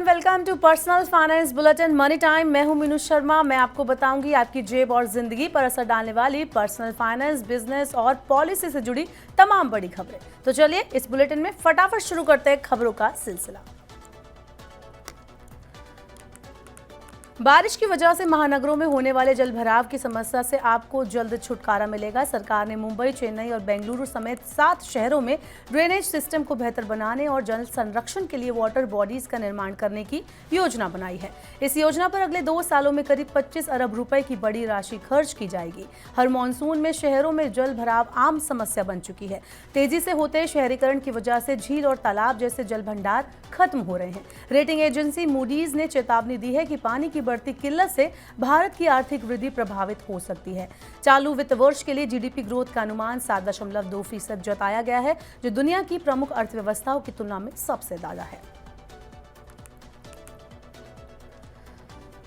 Everyone, welcome to personal finance bulletin money time. मैं हूं मीनू शर्मा। मैं आपको बताऊंगी आपकी जेब और जिंदगी पर असर डालने वाली पर्सनल फाइनेंस, बिजनेस और पॉलिसी से जुड़ी तमाम बड़ी खबरें। तो चलिए इस बुलेटिन में फटाफट शुरू करते हैं खबरों का सिलसिला। बारिश की वजह से महानगरों में होने वाले जलभराव की समस्या से आपको जल्द छुटकारा मिलेगा। सरकार ने मुंबई, चेन्नई और बेंगलुरु समेत 7 शहरों में ड्रेनेज सिस्टम को बेहतर बनाने और जल संरक्षण के लिए वाटर बॉडीज का निर्माण करने की योजना बनाई है। इस योजना पर अगले 2 सालों में करीब 25 अरब रुपए की बड़ी राशि खर्च की जाएगी। हर मॉनसून में शहरों में जल भराव आम समस्या बन चुकी है। तेजी से होते शहरीकरण की वजह से झील और तालाब जैसे जल भंडार खत्म हो रहे हैं। रेटिंग एजेंसी मूडीज ने चेतावनी दी है कि पानी की बढ़ती किल्लत से भारत की आर्थिक वृद्धि प्रभावित हो सकती है। चालू वित्त वर्ष के लिए जीडीपी ग्रोथ का अनुमान 7.2% जताया गया है, जो दुनिया की प्रमुख अर्थव्यवस्थाओं की तुलना में सबसे ज्यादा है।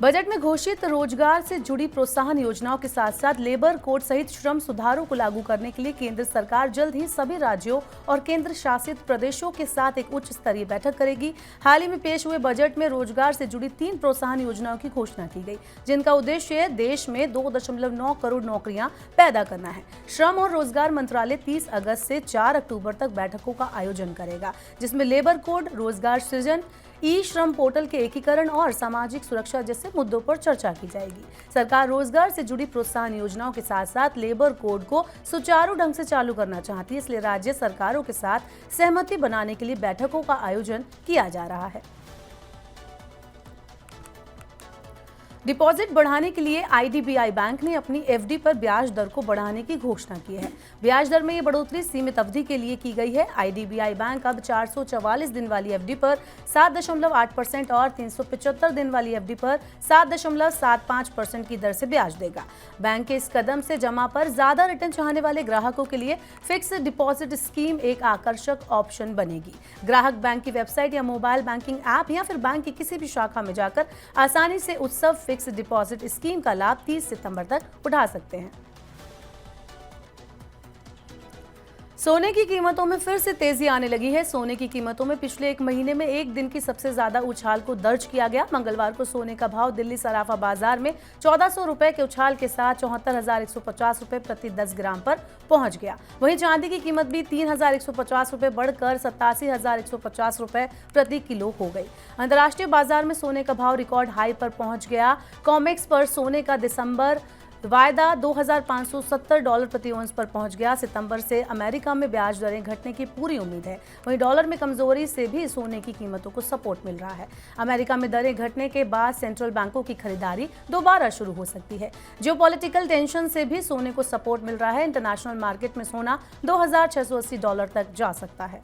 बजट में घोषित रोजगार से जुड़ी प्रोत्साहन योजनाओं के साथ साथ लेबर कोड सहित श्रम सुधारों को लागू करने के लिए केंद्र सरकार जल्द ही सभी राज्यों और केंद्र शासित प्रदेशों के साथ एक उच्च स्तरीय बैठक करेगी। हाल ही में पेश हुए बजट में रोजगार से जुड़ी 3 प्रोत्साहन योजनाओं की घोषणा की गई, जिनका उद्देश्य देश में 2.9 करोड़ नौकरियां पैदा करना है। श्रम और रोजगार मंत्रालय 30 अगस्त से 4 अक्टूबर तक बैठकों का आयोजन करेगा, जिसमें लेबर कोड, रोजगार सृजन, ई श्रम पोर्टल के एकीकरण और सामाजिक सुरक्षा जैसे मुद्दों पर चर्चा की जाएगी। सरकार रोजगार से जुड़ी प्रोत्साहन योजनाओं के साथ साथ लेबर कोड को सुचारू ढंग से चालू करना चाहती है, इसलिए राज्य सरकारों के साथ सहमति बनाने के लिए बैठकों का आयोजन किया जा रहा है। डिपॉजिट बढ़ाने के लिए आईडीबीआई बैंक ने अपनी एफडी पर ब्याज दर को बढ़ाने की घोषणा की है। ब्याज दर में ये बढ़ोतरी सीमित अवधि के लिए की गई है। आईडीबीआई बैंक अब 444 दिन वाली एफडी पर 7.8% और 375 दिन वाली एफडी पर 7.75% की दर से ब्याज देगा। बैंक के इस कदम से जमा पर ज्यादा रिटर्न चाहने वाले ग्राहकों के लिए फिक्स्ड डिपॉजिट स्कीम एक आकर्षक ऑप्शन बनेगी। ग्राहक बैंक की वेबसाइट या मोबाइल बैंकिंग ऐप या फिर बैंक की किसी भी शाखा में जाकर आसानी से उत्सव फिक्स डिपॉजिट स्कीम का लाभ 30 सितंबर तक उठा सकते हैं। सोने की कीमतों में फिर से तेजी आने लगी है। सोने की कीमतों में पिछले 1 महीने में एक दिन की सबसे ज्यादा उछाल को दर्ज किया गया। मंगलवार को सोने का भाव दिल्ली सराफा बाजार में 1400 रुपए के उछाल के साथ 74,150 रुपए प्रति 10 ग्राम पर पहुंच गया। वहीं चांदी की कीमत भी 3,150 रुपए बढ़कर 87,150 रुपए प्रति किलो हो गई। अंतर्राष्ट्रीय बाजार में सोने का भाव रिकॉर्ड हाई पर पहुंच गया। कॉमेक्स पर सोने का दिसंबर वायदा $2,570 प्रति औंस पर पहुंच गया। सितंबर से अमेरिका में ब्याज दरें घटने की पूरी उम्मीद है। वहीं डॉलर में कमजोरी से भी सोने की कीमतों को सपोर्ट मिल रहा है। अमेरिका में दरें घटने के बाद सेंट्रल बैंकों की खरीदारी दोबारा शुरू हो सकती है। जियोपॉलिटिकल टेंशन से भी सोने को सपोर्ट मिल रहा है। इंटरनेशनल मार्केट में सोना $2,680 तक जा सकता है।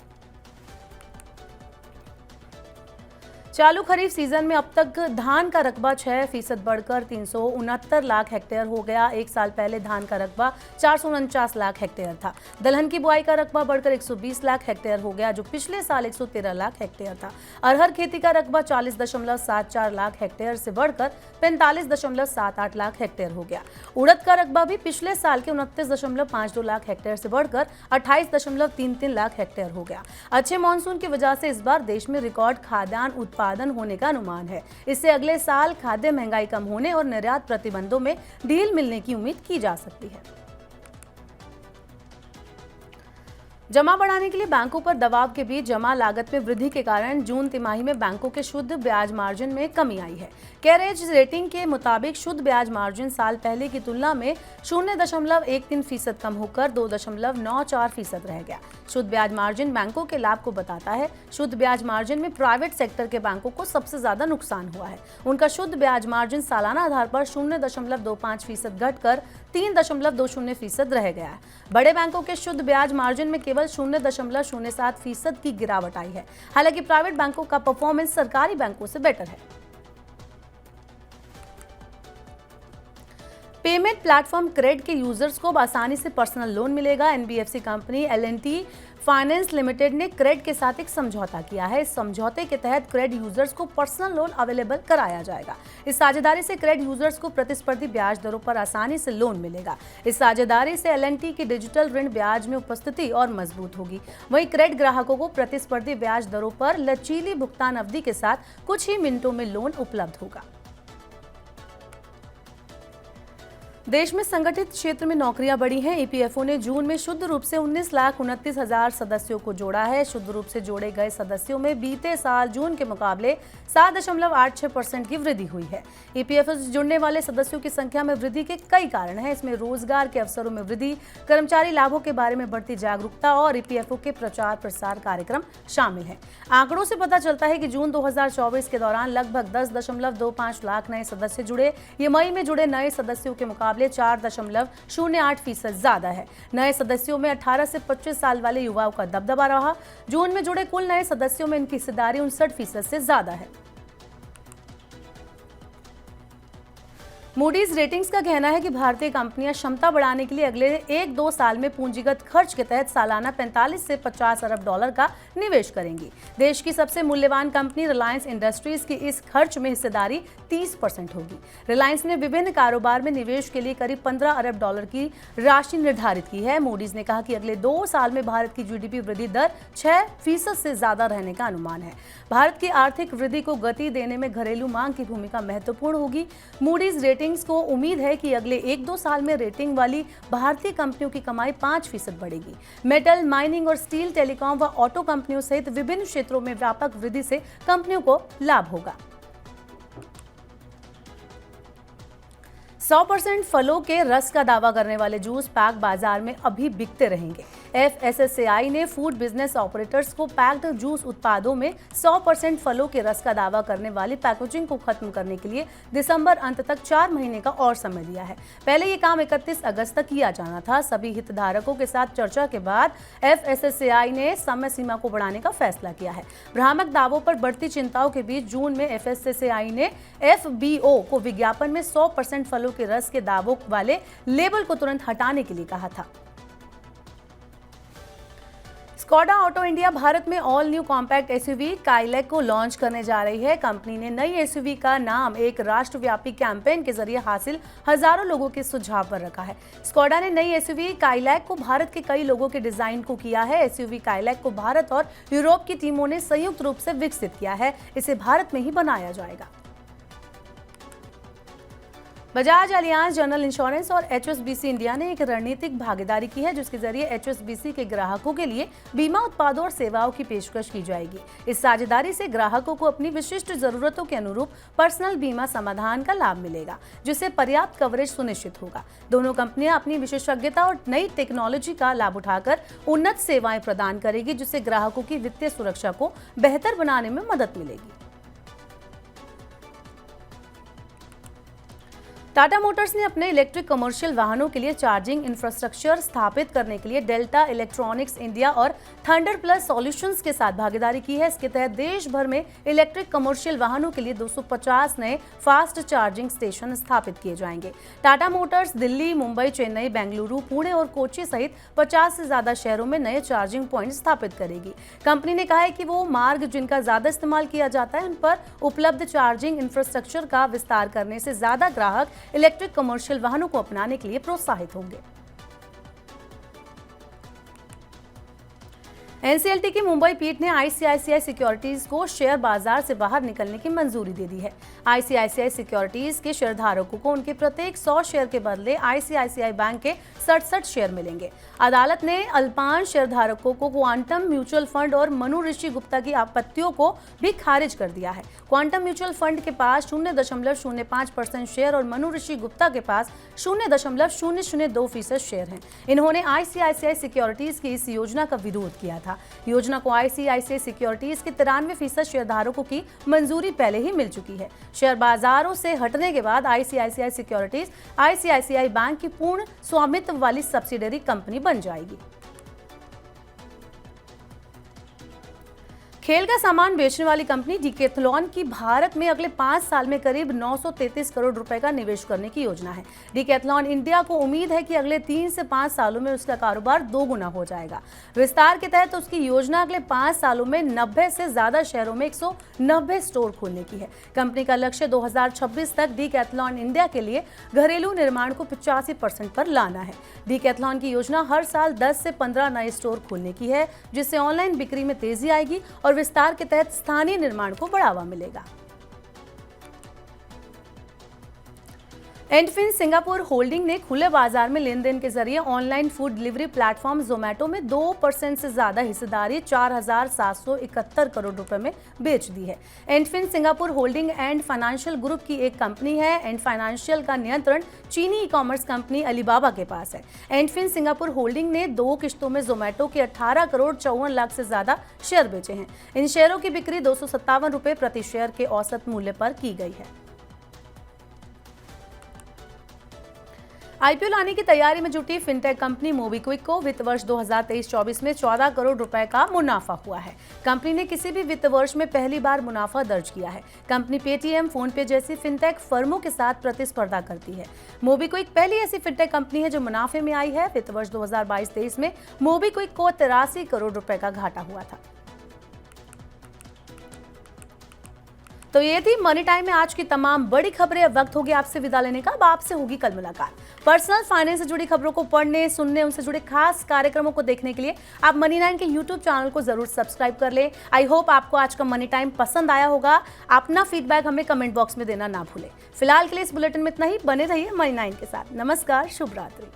चालू खरीफ सीजन में अब तक धान का रकबा 6% बढ़कर 369 लाख हेक्टेयर हो गया। एक साल पहले धान का रकबा 449 लाख हेक्टेयर था। दलहन की बुआई का रकबा बढ़कर 120 लाख हेक्टेयर हो गया, जो पिछले साल 113 लाख हेक्टेयर था। अरहर खेती का रकबा 40.74 लाख हेक्टेयर से बढ़कर 45.78 लाख हेक्टेयर हो गया। उड़द का रकबा भी पिछले साल के 29.52 लाख हेक्टेयर से बढ़कर 28.33 लाख हेक्टेयर हो गया। अच्छे मानसून की वजह से इस बार देश में रिकॉर्ड खाद्यान्न उत्पादन होने का अनुमान है। इससे अगले साल खाद्य महंगाई कम होने और निर्यात प्रतिबंधों में ढील मिलने की उम्मीद की जा सकती है। जमा बढ़ाने के लिए बैंकों पर दबाव के बीच जमा लागत में वृद्धि के कारण जून तिमाही में बैंकों के शुद्ध ब्याज मार्जिन में कमी आई है। कैरेज रेटिंग के मुताबिक शुद्ध ब्याज मार्जिन साल पहले की तुलना में 0.13% कम होकर 2.94% रह गया। शुद्ध ब्याज मार्जिन बैंकों के लाभ को बताता है। शुद्ध ब्याज मार्जिन में प्राइवेट सेक्टर के बैंकों को सबसे ज्यादा नुकसान हुआ है। उनका शुद्ध ब्याज मार्जिन सालाना आधार पर 0.25% घटकर 3.20% रह गया है। बड़े बैंकों के शुद्ध ब्याज मार्जिन में केवल 0.07% की गिरावट आई है। हालांकि प्राइवेट बैंकों का परफॉर्मेंस सरकारी बैंकों से बेटर है। पेमेंट प्लेटफॉर्म क्रेड के यूजर्स को अब आसानी से पर्सनल लोन मिलेगा। NBFC company L&T finance limited ने क्रेड के साथ एक समझौता किया है। इस समझौते के तहत क्रेड यूजर्स को पर्सनल लोन अवेलेबल कराया जाएगा। इस साझेदारी से क्रेड यूजर्स को प्रतिस्पर्धी ब्याज दरों पर आसानी से लोन मिलेगा। इस साझेदारी से L&T की डिजिटल ऋण ब्याज में उपस्थिति और मजबूत होगी। वहीं क्रेड ग्राहकों को प्रतिस्पर्धी ब्याज दरों पर लचीली भुगतान अवधि के साथ कुछ ही मिनटों में लोन उपलब्ध होगा। देश में संगठित क्षेत्र में नौकरियां बढ़ी हैं। EPFO ने जून में शुद्ध रूप से 19,29,000 सदस्यों को जोड़ा है। शुद्ध रूप से जोड़े गए सदस्यों में बीते साल जून के मुकाबले 7.86% की वृद्धि हुई है। EPFO से जुड़ने वाले सदस्यों की संख्या में वृद्धि के कई कारण हैं। इसमें रोजगार के अवसरों में वृद्धि, कर्मचारी लाभों के बारे में बढ़ती जागरूकता और EPFO के प्रचार प्रसार कार्यक्रम शामिल हैं। आंकड़ों से पता चलता है कि जून 2024 के दौरान लगभग 10.25 लाख नए सदस्य जुड़े। ये मई में जुड़े नए सदस्यों के मुकाबले 4.08% ज्यादा है। नए सदस्यों में 18 से 25 साल वाले युवाओं का दबदबा रहा। जून में जुड़े कुल नए सदस्यों में इनकी हिस्सेदारी 59% से ज्यादा है। मूडीज रेटिंग्स का कहना है कि भारतीय कंपनियां क्षमता बढ़ाने के लिए अगले 1-2 साल में पूंजीगत खर्च के तहत सालाना 45 से 50 अरब डॉलर का निवेश करेंगी। देश की सबसे मूल्यवान कंपनी रिलायंस इंडस्ट्रीज की इस खर्च में हिस्सेदारी 30% होगी। रिलायंस ने विभिन्न कारोबार में निवेश के लिए करीब 15 अरब डॉलर की राशि निर्धारित की है। मूडीज ने कहा कि अगले 2 साल में भारत की GDP वृद्धि दर 6% से ज्यादा रहने का अनुमान है। भारत की आर्थिक वृद्धि को गति देने में घरेलू मांग की भूमिका महत्वपूर्ण होगी। मूडीज रेटिंग्स को उम्मीद है कि अगले 1-2 साल में रेटिंग वाली भारतीय कंपनियों की कमाई 5% बढ़ेगी। मेटल, माइनिंग और स्टील, टेलीकॉम व ऑटो कंपनियों सहित विभिन्न क्षेत्रों में व्यापक वृद्धि से कंपनियों को लाभ होगा। 100% फलों के रस का दावा करने वाले जूस पैक बाजार में अभी बिकते रहेंगे। FSSAI ने फूड बिजनेस ऑपरेटर्स को पैक्ड जूस उत्पादों में 100% फलों के रस का दावा करने वाली पैकेजिंग को खत्म करने के लिए दिसंबर अंत तक 4 महीने का और समय दिया है। पहले ये काम 31 अगस्त तक किया जाना था। सभी हितधारकों के साथ चर्चा के बाद FSSAI ने समय सीमा को बढ़ाने का फैसला किया है। भ्रामक दावों पर बढ़ती चिंताओं के बीच जून में FSSAI ने FBO को विज्ञापन में 100% फलों के रस के दावों वाले लेबल को तुरंत हटाने के लिए कहा था। स्कोडा ऑटो इंडिया भारत में all new compact SUV Kylaq को लॉन्च करने जा रही है। कंपनी ने नई SUV का नाम एक राष्ट्रव्यापी कैंपेन के जरिए हासिल हजारों लोगों के सुझाव पर रखा है। स्कोडा ने नई SUV काइलैक को भारत के कई लोगों के डिजाइन को किया है। SUV काइलैक को भारत और यूरोप की टीमों ने संयुक्त रूप से विकसित किया है। इसे भारत में ही बनाया जाएगा। बजाज, अलियांज जनरल इंश्योरेंस और HSBC इंडिया ने एक रणनीतिक भागीदारी की है, जिसके जरिए HSBC के ग्राहकों के लिए बीमा उत्पादों और सेवाओं की पेशकश की जाएगी। इस साझेदारी से ग्राहकों को अपनी विशिष्ट जरूरतों के अनुरूप पर्सनल बीमा समाधान का लाभ मिलेगा, जिससे पर्याप्त कवरेज सुनिश्चित होगा। दोनों कंपनियां अपनी विशेषज्ञता और नई टेक्नोलॉजी का लाभ उठाकर उन्नत सेवाएं प्रदान करेगी, जिससे ग्राहकों की वित्तीय सुरक्षा को बेहतर बनाने में मदद मिलेगी। टाटा मोटर्स ने अपने इलेक्ट्रिक कमर्शियल वाहनों के लिए चार्जिंग इंफ्रास्ट्रक्चर स्थापित करने के लिए डेल्टा इलेक्ट्रॉनिक्स इंडिया और थंडर प्लस सॉल्यूशंस के साथ भागीदारी की है। इसके तहत देश भर में इलेक्ट्रिक कमर्शियल वाहनों के लिए 250 नए फास्ट चार्जिंग स्टेशन स्थापित किए जाएंगे। टाटा मोटर्स दिल्ली, मुंबई, चेन्नई, बेंगलुरु, पुणे और कोच्चि सहित 50 से ज्यादा शहरों में नए चार्जिंग पॉइंट स्थापित करेगी। कंपनी ने कहा है कि वो मार्ग जिनका ज्यादा इस्तेमाल किया जाता है उन पर उपलब्ध चार्जिंग इंफ्रास्ट्रक्चर का विस्तार करने से ज्यादा ग्राहक इलेक्ट्रिक कमर्शियल वाहनों को अपनाने के लिए प्रोत्साहित होंगे। NCLT की मुंबई पीठ ने ICICI सिक्योरिटीज को शेयर बाजार से बाहर निकलने की मंजूरी दे दी है। ICICI सिक्योरिटीज के शेयरधारकों को उनके प्रत्येक 100 शेयर के बदले ICICI बैंक के 67 शेयर मिलेंगे। अदालत ने अल्पांश शेयरधारकों को क्वांटम म्यूचुअल फंड और मनु ऋषि गुप्ता की आपत्तियों को भी खारिज कर दिया है। क्वांटम म्यूचुअल फंड के पास 0.05% शेयर और मनु ऋषि गुप्ता के पास 0.002% शेयर हैं। इन्होंने ICICI सिक्योरिटीज की इस योजना का विरोध किया था। योजना को ICICI सिक्योरिटीज के 93% शेयरधारकों की मंजूरी पहले ही मिल चुकी है। शेयर बाजारों से हटने के बाद ICICI सिक्योरिटीज ICICI बैंक की पूर्ण स्वामित्व वाली सब्सिडरी कंपनी बन जाएगी। खेल का सामान बेचने वाली कंपनी डीकैथलॉन की भारत में अगले 5 साल में करीब 933 करोड़ रुपए का निवेश करने की योजना है। डीकैथलॉन इंडिया को उम्मीद है कि अगले 3 से 5 सालों में उसका कारोबार 2 गुना हो जाएगा। विस्तार के तहत उसकी योजना अगले 5 सालों में 90 से ज्यादा शहरों में 190 स्टोर खोलने की है। कंपनी का लक्ष्य 2026 तक डीकैथलॉन इंडिया के लिए घरेलू निर्माण को 85% पर लाना है। डीकैथलॉन की योजना हर साल 10 से 15 नए स्टोर खोलने की है, जिससे ऑनलाइन बिक्री में तेजी आएगी और विस्तार के तहत स्थानीय निर्माण को बढ़ावा मिलेगा। एंडफिन सिंगापुर होल्डिंग ने खुले बाजार में लेन देन के जरिए online food delivery platform Zomato में 2% से ज्यादा हिस्सेदारी 4,771 करोड़ रुपए में बेच दी है। एंडफिन Singapore holding and financial group की एक कंपनी है। एंड फाइनेंशियल का नियंत्रण चीनी ई कॉमर्स कंपनी अलीबाबा के पास है। एंडफिन सिंगापुर होल्डिंग ने 2 किश्तों में जोमैटो के 18 करोड़ 54 लाख से ज्यादा शेयर बेचे हैं। इन शेयरों की बिक्री 257 रुपए प्रति शेयर के औसत मूल्य पर की गई है। आईपीओ लाने की तैयारी में जुटी फिनटेक कंपनी मोबीक्विक को वित्त वर्ष 2023-24 में 14 करोड़ रुपए का मुनाफा हुआ है। कंपनी ने किसी भी वित्त वर्ष में पहली बार मुनाफा दर्ज किया है। कंपनी पेटीएम, फोन पे जैसी फिनटेक फर्मों के साथ प्रतिस्पर्धा करती है। मोबीक्विक पहली ऐसी फिनटेक कंपनी है जो मुनाफे में आई है। वित्त वर्ष 2022-23 में मोबीक्विक को 83 करोड़ रुपए का घाटा हुआ था। तो ये थी मनी टाइम में आज की तमाम बड़ी खबरें। अब वक्त हो गया आपसे विदा लेने का। अब आपसे होगी कल मुलाकात। पर्सनल फाइनेंस से जुड़ी खबरों को पढ़ने, सुनने, उनसे जुड़े खास कार्यक्रमों को देखने के लिए आप मनी 9 के यूट्यूब चैनल को जरूर सब्सक्राइब कर लें। आई होप आपको आज का मनी टाइम पसंद आया होगा। अपना फीडबैक हमें कमेंट बॉक्स में देना ना भूलें। फिलहाल के लिए इस बुलेटिन में इतना ही। बने रहिए मनी 9 के साथ। नमस्कार, शुभ रात्रि।